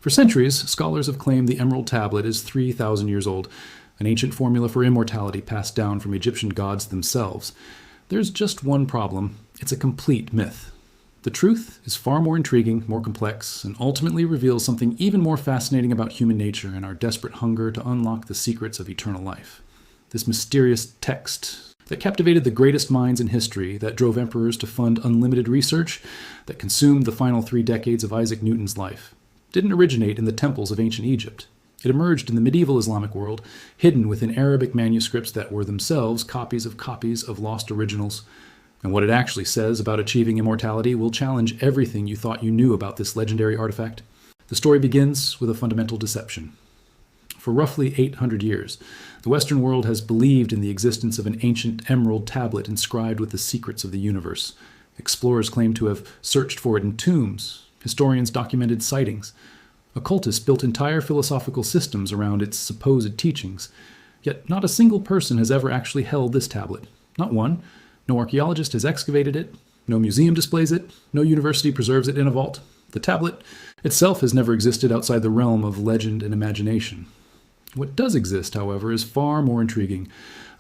For centuries, scholars have claimed the Emerald Tablet is 3,000 years old, an ancient formula for immortality passed down from Egyptian gods themselves. There's just one problem: it's a complete myth. The truth is far more intriguing, more complex, and ultimately reveals something even more fascinating about human nature and our desperate hunger to unlock the secrets of eternal life. This mysterious text that captivated the greatest minds in history, that drove emperors to fund unlimited research, that consumed the final 3 decades of Isaac Newton's life, didn't originate in the temples of ancient Egypt. It emerged in the medieval Islamic world, hidden within Arabic manuscripts that were themselves copies of lost originals. And what it actually says about achieving immortality will challenge everything you thought you knew about this legendary artifact. The story begins with a fundamental deception. For roughly 800 years, the Western world has believed in the existence of an ancient emerald tablet inscribed with the secrets of the universe. Explorers claim to have searched for it in tombs. Historians documented sightings. Occultists built entire philosophical systems around its supposed teachings. Yet not a single person has ever actually held this tablet. Not one. No archaeologist has excavated it. No museum displays it. No university preserves it in a vault. The tablet itself has never existed outside the realm of legend and imagination. What does exist, however, is far more intriguing.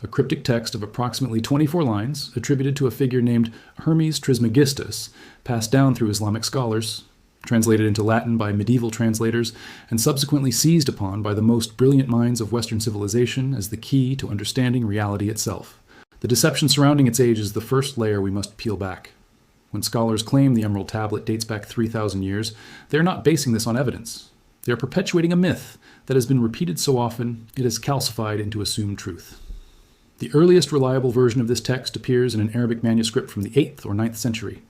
A cryptic text of approximately 24 lines, attributed to a figure named Hermes Trismegistus, passed down through Islamic scholars, translated into Latin by medieval translators, and subsequently seized upon by the most brilliant minds of Western civilization as the key to understanding reality itself. The deception surrounding its age is the first layer we must peel back. When scholars claim the Emerald Tablet dates back 3,000 years, they are not basing this on evidence. They are perpetuating a myth that has been repeated so often it has calcified into assumed truth. The earliest reliable version of this text appears in an Arabic manuscript from the 8th or 9th century.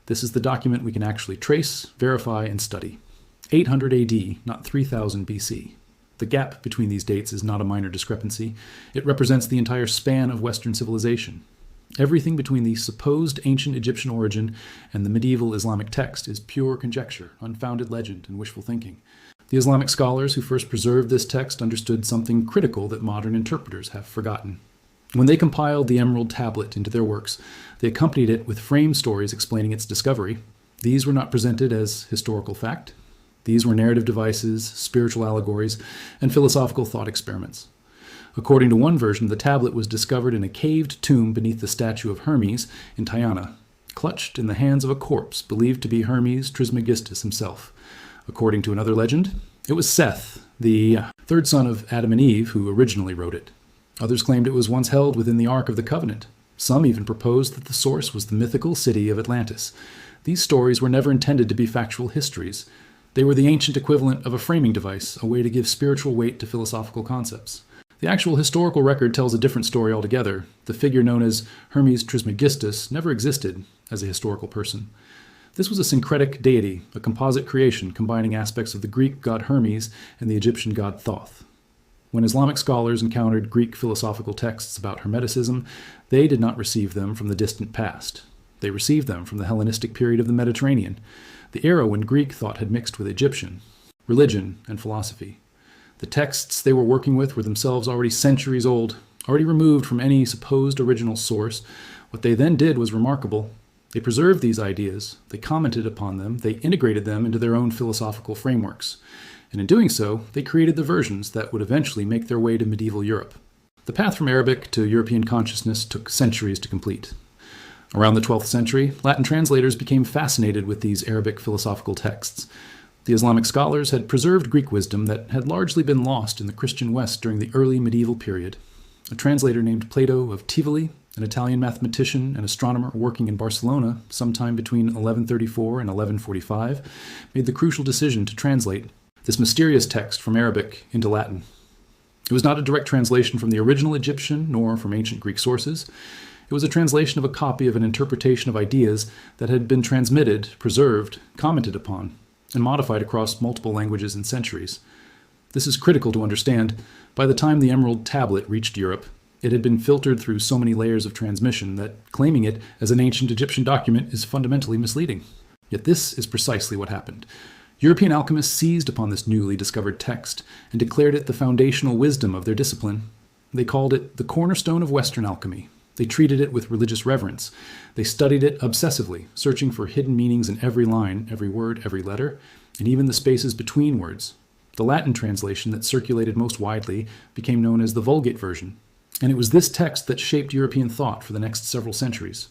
This is the document we can actually trace, verify, and study. 800 AD, not 3000 BC. The gap between these dates is not a minor discrepancy. It represents the entire span of Western civilization. Everything between the supposed ancient Egyptian origin and the medieval Islamic text is pure conjecture, unfounded legend, and wishful thinking. The Islamic scholars who first preserved this text understood something critical that modern interpreters have forgotten. When they compiled the Emerald Tablet into their works, they accompanied it with frame stories explaining its discovery. These were not presented as historical fact. These were narrative devices, spiritual allegories, and philosophical thought experiments. According to one version, the tablet was discovered in a caved tomb beneath the statue of Hermes in Tyana, clutched in the hands of a corpse believed to be Hermes Trismegistus himself. According to another legend, it was Seth, the third son of Adam and Eve, who originally wrote it. Others claimed it was once held within the Ark of the Covenant. Some even proposed that the source was the mythical city of Atlantis. These stories were never intended to be factual histories. They were the ancient equivalent of a framing device, a way to give spiritual weight to philosophical concepts. The actual historical record tells a different story altogether. The figure known as Hermes Trismegistus never existed as a historical person. This was a syncretic deity, a composite creation combining aspects of the Greek god Hermes and the Egyptian god Thoth. When Islamic scholars encountered Greek philosophical texts about Hermeticism, they did not receive them from the distant past. They received them from the Hellenistic period of the Mediterranean, the era when Greek thought had mixed with Egyptian, religion, and philosophy. The texts they were working with were themselves already centuries old, already removed from any supposed original source. What they then did was remarkable. They preserved these ideas, they commented upon them, they integrated them into their own philosophical frameworks. And in doing so, they created the versions that would eventually make their way to medieval Europe. The path from Arabic to European consciousness took centuries to complete. Around the 12th century, Latin translators became fascinated with these Arabic philosophical texts. The Islamic scholars had preserved Greek wisdom that had largely been lost in the Christian West during the early medieval period. A translator named Plato of Tivoli, an Italian mathematician and astronomer working in Barcelona sometime between 1134 and 1145, made the crucial decision to translate this mysterious text from Arabic into Latin. It was not a direct translation from the original Egyptian nor from ancient Greek sources. It was a translation of a copy of an interpretation of ideas that had been transmitted, preserved, commented upon, and modified across multiple languages and centuries. This is critical to understand. By the time the Emerald Tablet reached Europe, it had been filtered through so many layers of transmission that claiming it as an ancient Egyptian document is fundamentally misleading. Yet this is precisely what happened. European alchemists seized upon this newly discovered text and declared it the foundational wisdom of their discipline. They called it the cornerstone of Western alchemy. They treated it with religious reverence. They studied it obsessively, searching for hidden meanings in every line, every word, every letter, and even the spaces between words. The Latin translation that circulated most widely became known as the Vulgate version, and it was this text that shaped European thought for the next several centuries.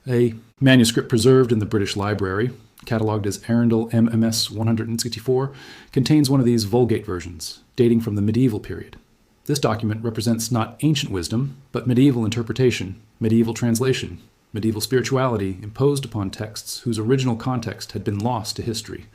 A manuscript preserved in the British Library, catalogued as Arundel MMS 164, contains one of these Vulgate versions, dating from the medieval period. This document represents not ancient wisdom, but medieval interpretation, medieval translation, medieval spirituality imposed upon texts whose original context had been lost to history.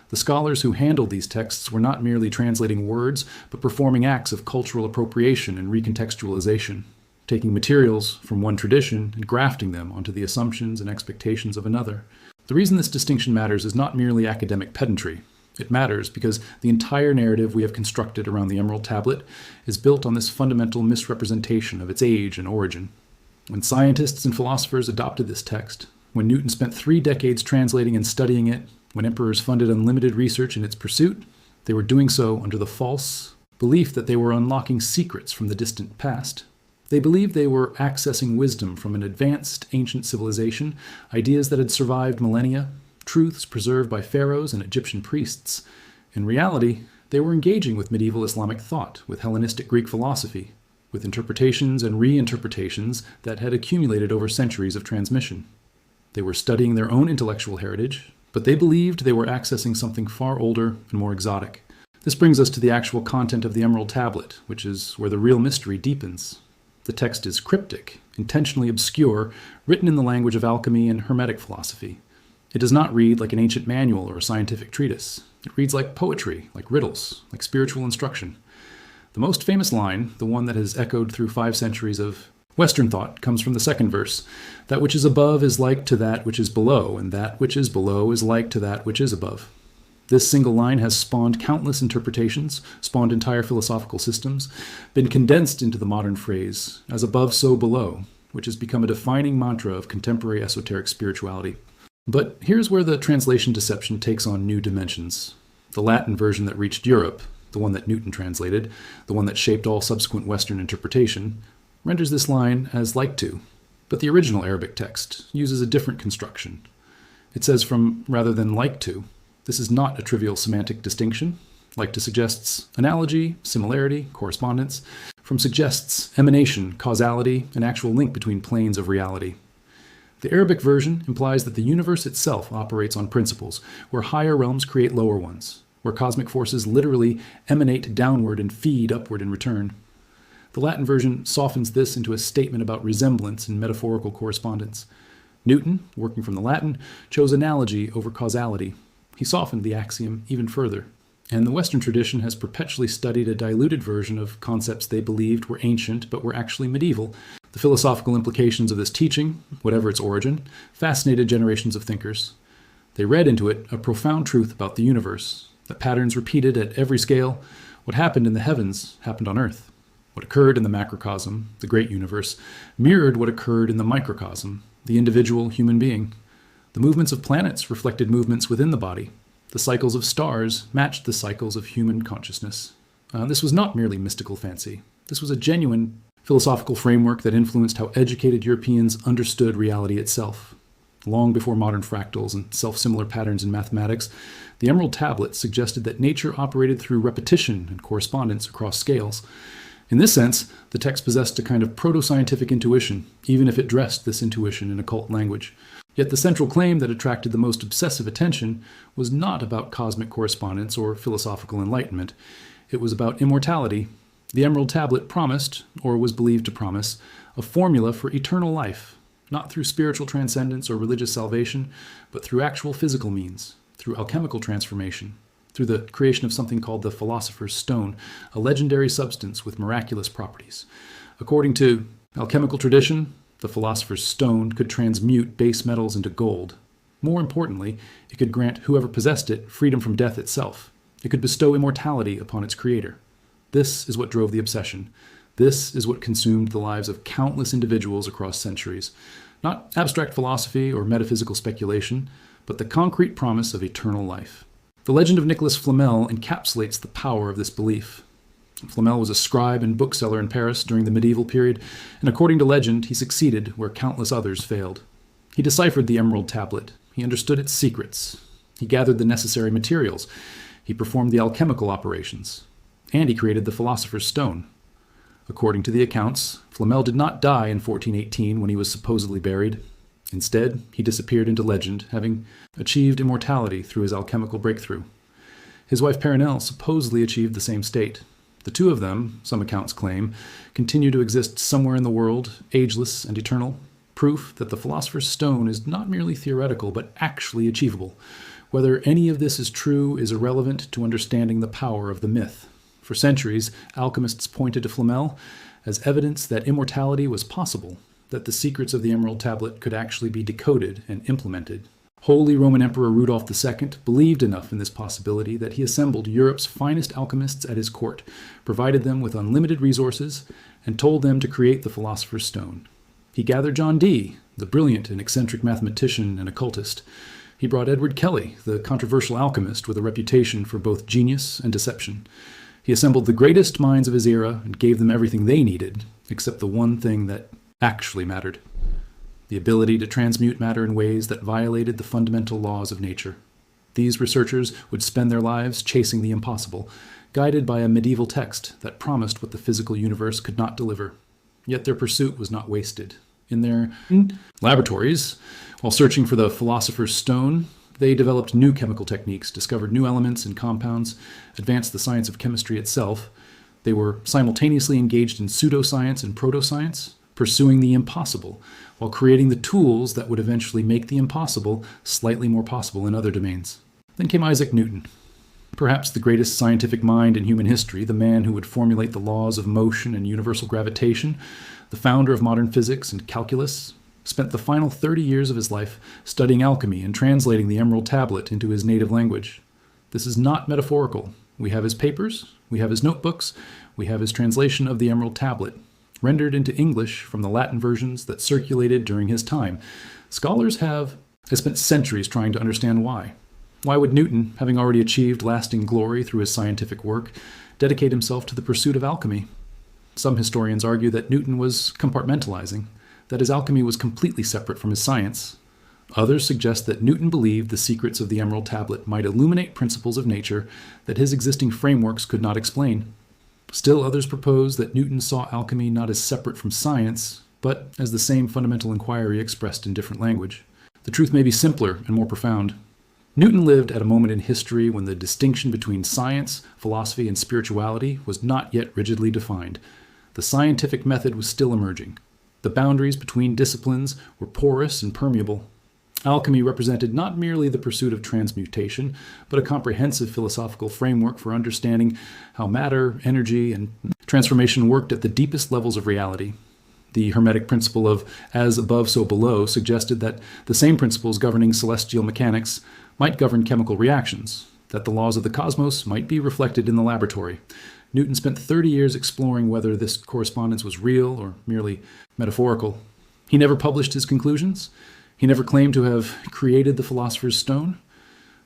The scholars who handled these texts were not merely translating words, but performing acts of cultural appropriation and recontextualization, taking materials from one tradition and grafting them onto the assumptions and expectations of another. The reason this distinction matters is not merely academic pedantry. It matters because the entire narrative we have constructed around the Emerald Tablet is built on this fundamental misrepresentation of its age and origin. When scientists and philosophers adopted this text, when Newton spent 3 decades translating and studying it, when emperors funded unlimited research in its pursuit, they were doing so under the false belief that they were unlocking secrets from the distant past. They believed they were accessing wisdom from an advanced ancient civilization, ideas that had survived millennia, truths preserved by pharaohs and Egyptian priests. In reality, they were engaging with medieval Islamic thought, with Hellenistic Greek philosophy, with interpretations and reinterpretations that had accumulated over centuries of transmission. They were studying their own intellectual heritage, but they believed they were accessing something far older and more exotic. This brings us to the actual content of the Emerald Tablet, which is where the real mystery deepens. The text is cryptic, intentionally obscure, written in the language of alchemy and Hermetic philosophy. It does not read like an ancient manual or a scientific treatise. It reads like poetry, like riddles, like spiritual instruction. The most famous line, the one that has echoed through 5 centuries of Western thought, comes from the second verse. That which is above is like to that which is below, and that which is below is like to that which is above. This single line has spawned countless interpretations, spawned entire philosophical systems, been condensed into the modern phrase, as above so below, which has become a defining mantra of contemporary esoteric spirituality. But here's where the translation deception takes on new dimensions. The Latin version that reached Europe, the one that Newton translated, the one that shaped all subsequent Western interpretation, renders this line as like to. But the original Arabic text uses a different construction. It says from rather than like to. This is not a trivial semantic distinction. Like to suggests analogy, similarity, correspondence. From suggests emanation, causality, an actual link between planes of reality. The Arabic version implies that the universe itself operates on principles, where higher realms create lower ones, where cosmic forces literally emanate downward and feed upward in return. The Latin version softens this into a statement about resemblance and metaphorical correspondence. Newton, working from the Latin, chose analogy over causality. He softened the axiom even further. And the Western tradition has perpetually studied a diluted version of concepts they believed were ancient but were actually medieval. The philosophical implications of this teaching, whatever its origin, fascinated generations of thinkers. They read into it a profound truth about the universe, that patterns repeated at every scale. What happened in the heavens happened on earth. What occurred in the macrocosm, the great universe, mirrored what occurred in the microcosm, the individual human being. The movements of planets reflected movements within the body. The cycles of stars matched the cycles of human consciousness. This was not merely mystical fancy. This was a genuine philosophical framework that influenced how educated Europeans understood reality itself. Long before modern fractals and self-similar patterns in mathematics, the Emerald Tablet suggested that nature operated through repetition and correspondence across scales. In this sense, the text possessed a kind of proto-scientific intuition, even if it dressed this intuition in occult language. Yet the central claim that attracted the most obsessive attention was not about cosmic correspondence or philosophical enlightenment. It was about immortality. The Emerald Tablet promised, or was believed to promise, a formula for eternal life, not through spiritual transcendence or religious salvation, but through actual physical means, through alchemical transformation, through the creation of something called the Philosopher's Stone, a legendary substance with miraculous properties. According to alchemical tradition, the Philosopher's Stone could transmute base metals into gold. More importantly, it could grant whoever possessed it freedom from death itself. It could bestow immortality upon its creator. This is what drove the obsession. This is what consumed the lives of countless individuals across centuries. Not abstract philosophy or metaphysical speculation, but the concrete promise of eternal life. The legend of Nicholas Flamel encapsulates the power of this belief. Flamel was a scribe and bookseller in Paris during the medieval period, and according to legend, he succeeded where countless others failed. He deciphered the Emerald Tablet. He understood its secrets. He gathered the necessary materials. He performed the alchemical operations. And he created the Philosopher's Stone. According to the accounts, Flamel did not die in 1418 when he was supposedly buried. Instead, he disappeared into legend, having achieved immortality through his alchemical breakthrough. His wife Perenelle supposedly achieved the same state. The two of them, some accounts claim, continue to exist somewhere in the world, ageless and eternal, proof that the Philosopher's Stone is not merely theoretical, but actually achievable. Whether any of this is true is irrelevant to understanding the power of the myth. For centuries, alchemists pointed to Flamel as evidence that immortality was possible, that the secrets of the Emerald Tablet could actually be decoded and implemented. Holy Roman Emperor Rudolph II believed enough in this possibility that he assembled Europe's finest alchemists at his court, provided them with unlimited resources, and told them to create the Philosopher's Stone. He gathered John Dee, the brilliant and eccentric mathematician and occultist. He brought Edward Kelly, the controversial alchemist with a reputation for both genius and deception. He assembled the greatest minds of his era and gave them everything they needed, except the one thing that actually mattered: the ability to transmute matter in ways that violated the fundamental laws of nature. These researchers would spend their lives chasing the impossible, guided by a medieval text that promised what the physical universe could not deliver. Yet their pursuit was not wasted. In their laboratories, while searching for the Philosopher's Stone, they developed new chemical techniques, discovered new elements and compounds, advanced the science of chemistry itself. They were simultaneously engaged in pseudoscience and protoscience, pursuing the impossible, while creating the tools that would eventually make the impossible slightly more possible in other domains. Then came Isaac Newton, perhaps the greatest scientific mind in human history, the man who would formulate the laws of motion and universal gravitation, the founder of modern physics and calculus, spent the final 30 years of his life studying alchemy and translating the Emerald Tablet into his native language. This is not metaphorical. We have his papers, we have his notebooks, we have his translation of the Emerald Tablet, rendered into English from the Latin versions that circulated during his time. Scholars have spent centuries trying to understand why. Why would Newton, having already achieved lasting glory through his scientific work, dedicate himself to the pursuit of alchemy? Some historians argue that Newton was compartmentalizing, that his alchemy was completely separate from his science. Others suggest that Newton believed the secrets of the Emerald Tablet might illuminate principles of nature that his existing frameworks could not explain. Still others propose that Newton saw alchemy not as separate from science, but as the same fundamental inquiry expressed in different language. The truth may be simpler and more profound. Newton lived at a moment in history when the distinction between science, philosophy, and spirituality was not yet rigidly defined. The scientific method was still emerging. The boundaries between disciplines were porous and permeable. Alchemy represented not merely the pursuit of transmutation, but a comprehensive philosophical framework for understanding how matter, energy, and transformation worked at the deepest levels of reality. The Hermetic principle of as above, so below suggested that the same principles governing celestial mechanics might govern chemical reactions, that the laws of the cosmos might be reflected in the laboratory. Newton spent 30 years exploring whether this correspondence was real or merely metaphorical. He never published his conclusions. He never claimed to have created the Philosopher's Stone.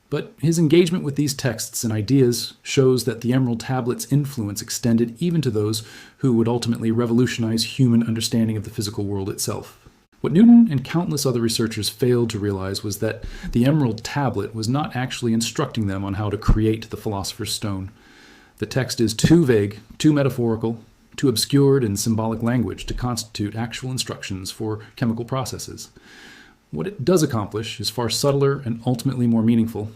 But his engagement with these texts and ideas shows that the Emerald Tablet's influence extended even to those who would ultimately revolutionize human understanding of the physical world itself. What Newton and countless other researchers failed to realize was that the Emerald Tablet was not actually instructing them on how to create the Philosopher's Stone. The text is too vague, too metaphorical, too obscured in symbolic language to constitute actual instructions for chemical processes. What it does accomplish is far subtler and ultimately more meaningful.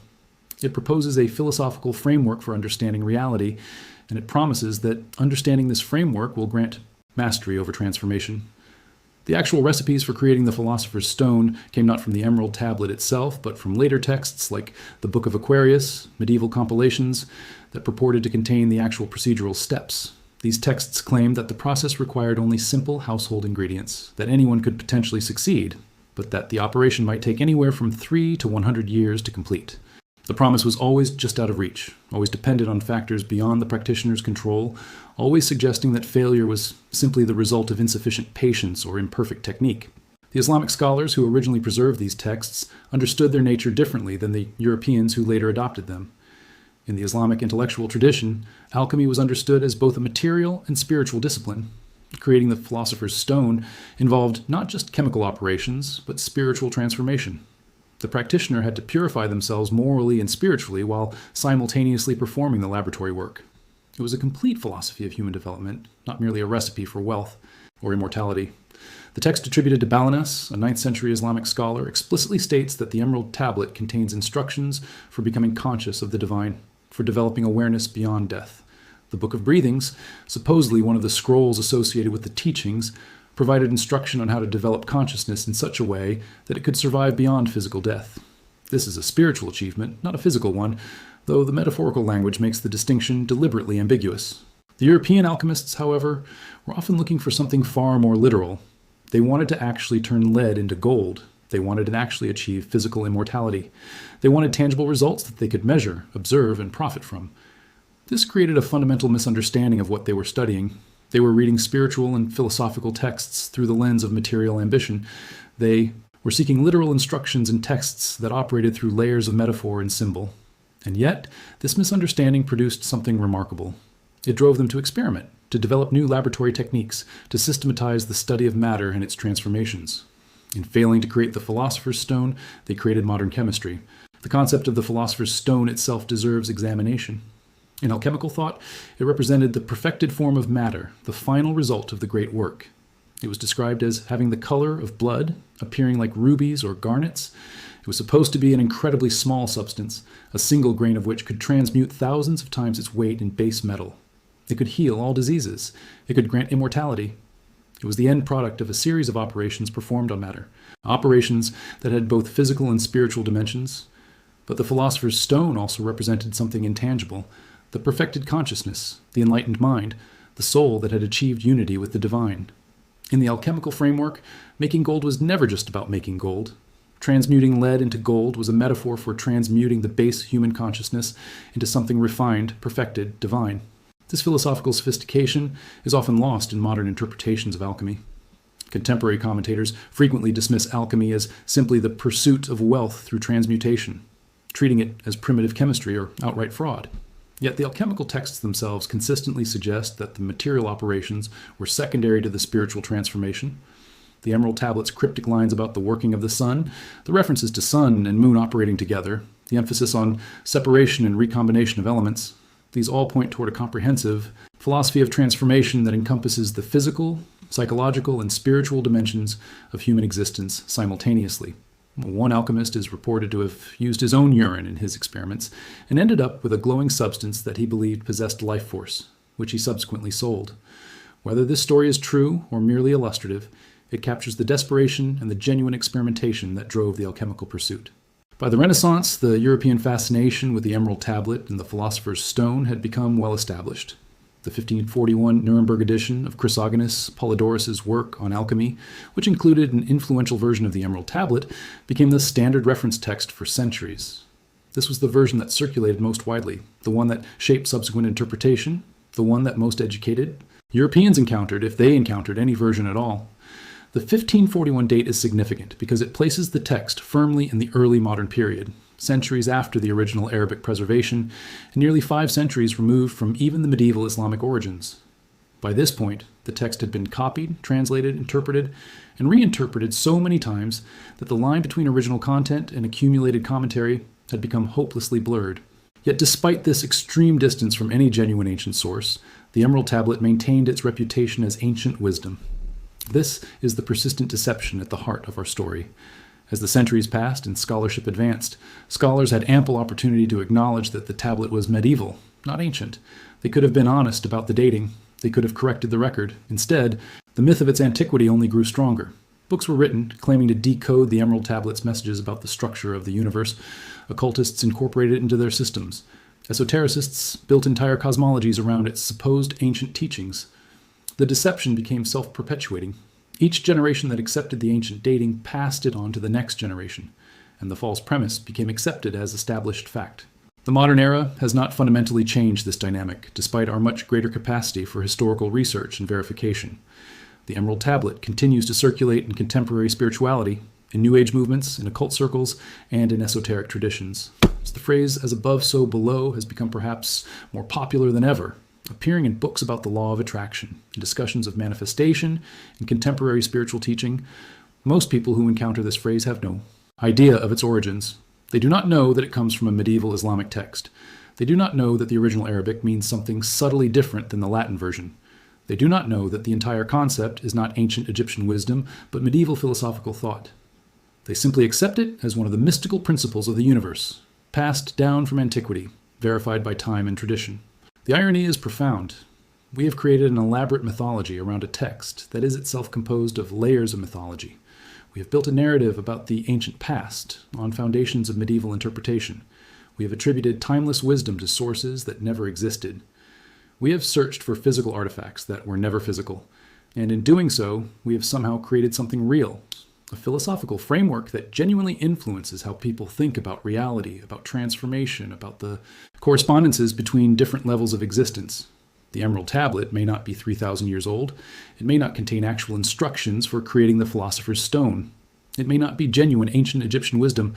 It proposes a philosophical framework for understanding reality, and it promises that understanding this framework will grant mastery over transformation. The actual recipes for creating the Philosopher's Stone came not from the Emerald Tablet itself, but from later texts like the Book of Aquarius, medieval compilations that purported to contain the actual procedural steps. These texts claimed that the process required only simple household ingredients, that anyone could potentially succeed, but that the operation might take anywhere from 3 to 100 years to complete. The promise was always just out of reach, always dependent on factors beyond the practitioner's control, always suggesting that failure was simply the result of insufficient patience or imperfect technique. The Islamic scholars who originally preserved these texts understood their nature differently than the Europeans who later adopted them. In the Islamic intellectual tradition, alchemy was understood as both a material and spiritual discipline. Creating the Philosopher's Stone involved not just chemical operations, but spiritual transformation. The practitioner had to purify themselves morally and spiritually while simultaneously performing the laboratory work. It was a complete philosophy of human development, not merely a recipe for wealth or immortality. The text attributed to Balanas, a 9th century Islamic scholar, explicitly states that the Emerald Tablet contains instructions for becoming conscious of the divine, for developing awareness beyond death. The Book of Breathings, supposedly one of the scrolls associated with the teachings, provided instruction on how to develop consciousness in such a way that it could survive beyond physical death. This is a spiritual achievement, not a physical one, though the metaphorical language makes the distinction deliberately ambiguous. The European alchemists, however, were often looking for something far more literal. They wanted to actually turn lead into gold. They wanted to actually achieve physical immortality. They wanted tangible results that they could measure, observe, and profit from. This created a fundamental misunderstanding of what they were studying. They were reading spiritual and philosophical texts through the lens of material ambition. They were seeking literal instructions in texts that operated through layers of metaphor and symbol. And yet, this misunderstanding produced something remarkable. It drove them to experiment, to develop new laboratory techniques, to systematize the study of matter and its transformations. In failing to create the Philosopher's Stone, they created modern chemistry. The concept of the Philosopher's Stone itself deserves examination. In alchemical thought, it represented the perfected form of matter, the final result of the great work. It was described as having the color of blood, appearing like rubies or garnets. It was supposed to be an incredibly small substance, a single grain of which could transmute thousands of times its weight in base metal. It could heal all diseases. It could grant immortality. It was the end product of a series of operations performed on matter, operations that had both physical and spiritual dimensions. But the Philosopher's Stone also represented something intangible, the perfected consciousness, the enlightened mind, the soul that had achieved unity with the divine. In the alchemical framework, making gold was never just about making gold. Transmuting lead into gold was a metaphor for transmuting the base human consciousness into something refined, perfected, divine. This philosophical sophistication is often lost in modern interpretations of alchemy. Contemporary commentators frequently dismiss alchemy as simply the pursuit of wealth through transmutation, treating it as primitive chemistry or outright fraud. Yet the alchemical texts themselves consistently suggest that the material operations were secondary to the spiritual transformation. The Emerald Tablet's cryptic lines about the working of the sun, the references to sun and moon operating together, the emphasis on separation and recombination of elements, these all point toward a comprehensive philosophy of transformation that encompasses the physical, psychological, and spiritual dimensions of human existence simultaneously. One alchemist is reported to have used his own urine in his experiments and ended up with a glowing substance that he believed possessed life force, which he subsequently sold. Whether this story is true or merely illustrative, it captures the desperation and the genuine experimentation that drove the alchemical pursuit. By the Renaissance, the European fascination with the Emerald Tablet and the Philosopher's Stone had become well established. The 1541 Nuremberg edition of Chrysogonus Polydorus's work on alchemy, which included an influential version of the Emerald Tablet, became the standard reference text for centuries. This was the version that circulated most widely, the one that shaped subsequent interpretation, the one that most educated Europeans encountered, if they encountered any version at all. The 1541 date is significant because it places the text firmly in the early modern period, centuries after the original Arabic preservation, and nearly 5 centuries removed from even the medieval Islamic origins. By this point, the text had been copied, translated, interpreted, and reinterpreted so many times that the line between original content and accumulated commentary had become hopelessly blurred. Yet despite this extreme distance from any genuine ancient source, the Emerald Tablet maintained its reputation as ancient wisdom. This is the persistent deception at the heart of our story. As the centuries passed and scholarship advanced, scholars had ample opportunity to acknowledge that the tablet was medieval, not ancient. They could have been honest about the dating. They could have corrected the record. Instead, the myth of its antiquity only grew stronger. Books were written claiming to decode the Emerald Tablet's messages about the structure of the universe. Occultists incorporated it into their systems. Esotericists built entire cosmologies around its supposed ancient teachings. The deception became self-perpetuating. Each generation that accepted the ancient dating passed it on to the next generation, and the false premise became accepted as established fact. The modern era has not fundamentally changed this dynamic, despite our much greater capacity for historical research and verification. The Emerald Tablet continues to circulate in contemporary spirituality, in New Age movements, in occult circles, and in esoteric traditions. The phrase "as above, so below" has become perhaps more popular than ever, appearing in books about the law of attraction, in discussions of manifestation, in contemporary spiritual teaching. Most people who encounter this phrase have no idea of its origins. They do not know that it comes from a medieval Islamic text. They do not know that the original Arabic means something subtly different than the Latin version. They do not know that the entire concept is not ancient Egyptian wisdom, but medieval philosophical thought. They simply accept it as one of the mystical principles of the universe, passed down from antiquity, verified by time and tradition. The irony is profound. We have created an elaborate mythology around a text that is itself composed of layers of mythology. We have built a narrative about the ancient past on foundations of medieval interpretation. We have attributed timeless wisdom to sources that never existed. We have searched for physical artifacts that were never physical, and in doing so, we have somehow created something real, a philosophical framework that genuinely influences how people think about reality, about transformation, about the correspondences between different levels of existence. The Emerald Tablet may not be 3,000 years old. It may not contain actual instructions for creating the Philosopher's Stone. It may not be genuine ancient Egyptian wisdom,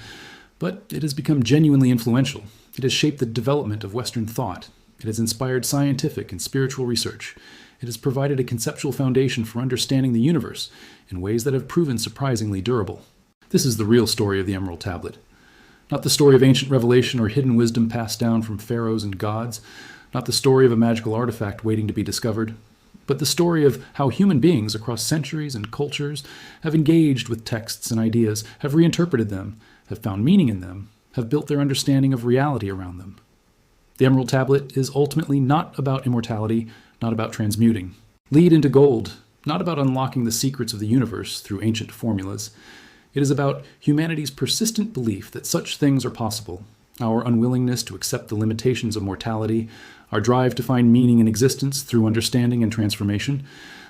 but it has become genuinely influential. It has shaped the development of Western thought. It has inspired scientific and spiritual research. It has provided a conceptual foundation for understanding the universe in ways that have proven surprisingly durable. This is the real story of the Emerald Tablet. Not the story of ancient revelation or hidden wisdom passed down from pharaohs and gods, not the story of a magical artifact waiting to be discovered, but the story of how human beings across centuries and cultures have engaged with texts and ideas, have reinterpreted them, have found meaning in them, have built their understanding of reality around them. The Emerald Tablet is ultimately not about immortality, not about transmuting. Lead into gold, not about unlocking the secrets of the universe through ancient formulas. It is about humanity's persistent belief that such things are possible, our unwillingness to accept the limitations of mortality, our drive to find meaning in existence through understanding and transformation.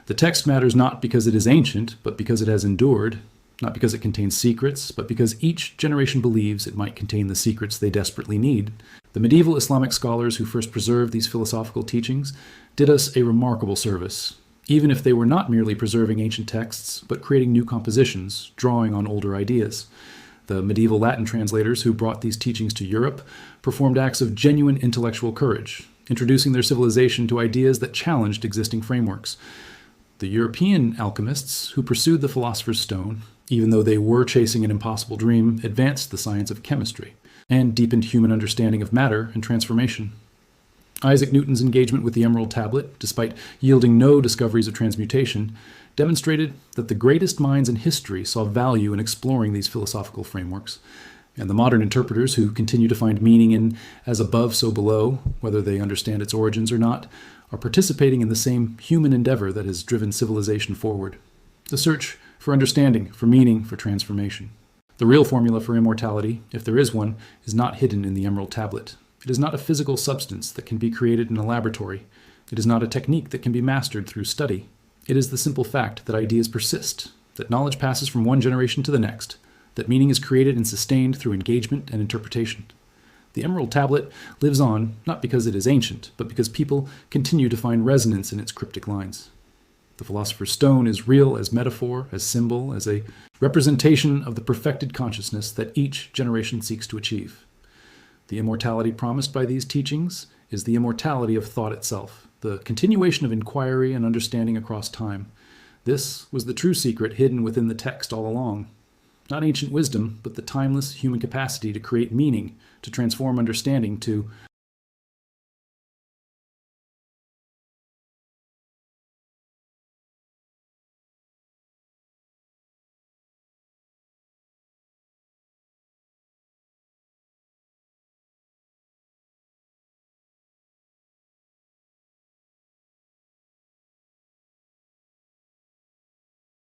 The text matters not because it is ancient, but because it has endured, not because it contains secrets, but because each generation believes it might contain the secrets they desperately need. The medieval Islamic scholars who first preserved these philosophical teachings did us a remarkable service, even if they were not merely preserving ancient texts, but creating new compositions, drawing on older ideas. The medieval Latin translators who brought these teachings to Europe performed acts of genuine intellectual courage, introducing their civilization to ideas that challenged existing frameworks. The European alchemists who pursued the Philosopher's Stone, even though they were chasing an impossible dream, advanced the science of chemistry and deepened human understanding of matter and transformation. Isaac Newton's engagement with the Emerald Tablet, despite yielding no discoveries of transmutation, demonstrated that the greatest minds in history saw value in exploring these philosophical frameworks, and the modern interpreters who continue to find meaning in "as above, so below," whether they understand its origins or not, are participating in the same human endeavor that has driven civilization forward. The search for understanding, for meaning, for transformation. The real formula for immortality, if there is one, is not hidden in the Emerald Tablet. It is not a physical substance that can be created in a laboratory. It is not a technique that can be mastered through study. It is the simple fact that ideas persist, that knowledge passes from one generation to the next, that meaning is created and sustained through engagement and interpretation. The Emerald Tablet lives on not because it is ancient, but because people continue to find resonance in its cryptic lines. The Philosopher's Stone is real as metaphor, as symbol, as a representation of the perfected consciousness that each generation seeks to achieve. The immortality promised by these teachings is the immortality of thought itself, the continuation of inquiry and understanding across time. This was the true secret hidden within the text all along. Not ancient wisdom, but the timeless human capacity to create meaning, to transform understanding, to